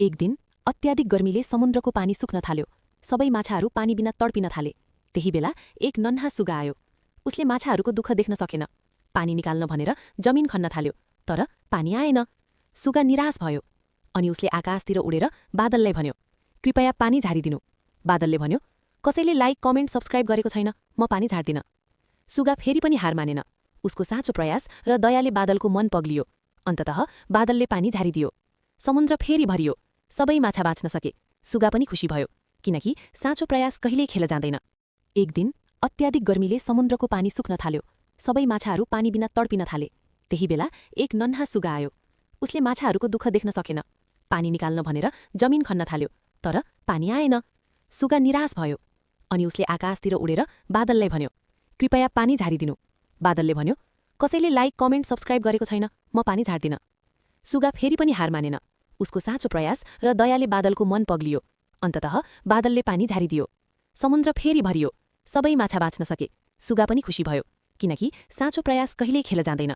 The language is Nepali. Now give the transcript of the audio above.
एक दिन अत्याधिक गर्मीले समुद्रको पानी सुक्न थाल्यो। सबै माछाहरू पानी बिना तडपिन थाले। त्यही बेला एक नन्हा सुगा आयो। उसले माछाहरूको दुःख देख्न सकेन। पानी निकाल्न भनेर जमिन खन्न थाल्यो, तर पानी आएन। सुगा निराश भयो अनि उसले आकाशतिर उडेर बादललाई भन्यो, कृपया पानी झारिदिनु। बादलले भन्यो, कसैले लाइक, कमेन्ट, सब्स्क्राइब गरेको छैन, म पानी झार्दिन। सुगा फेरि पनि हार मानेन। उसको साँचो प्रयास र दयाले बादलको मन पग्लियो। अन्ततः बादलले पानी झारिदियो। समुद्र फेरि भरियो। सबै माछा बाँच्न सके। सुगा पनि खुसी भयो, किनकि साँचो प्रयास कहिल्यै खेल जाँदैन। एक दिन अत्याधिक गर्मीले समुद्रको पानी सुक्न थाल्यो। सबै माछाहरू पानी बिना तडपिन थाले। त्यही बेला एक नन्हा सुगा आयो। उसले माछाहरूको दुःख देख्न सकेन। पानी निकाल्न भनेर जमिन खन्न थाल्यो, तर पानी आएन। सुगा निराश भयो अनि उसले आकाशतिर उडेर बादललाई भन्यो, कृपया पानी झारिदिनु। बादलले भन्यो, कसैले लाइक, कमेन्ट, सब्स्क्राइब गरेको छैन, म पानी झार्दिन। सुगा फेरि पनि हार मानेन। उसको साँचो प्रयास र दयाले बादलको मन पग्लियो। अन्ततः बादलले पानी झारिदियो। समुद्र फेरि भरियो। सबै माछा बाँच्न सके। सुगा पनि खुसी भयो, किनकि साँचो प्रयास कहिल्यै खेल जाँदैन।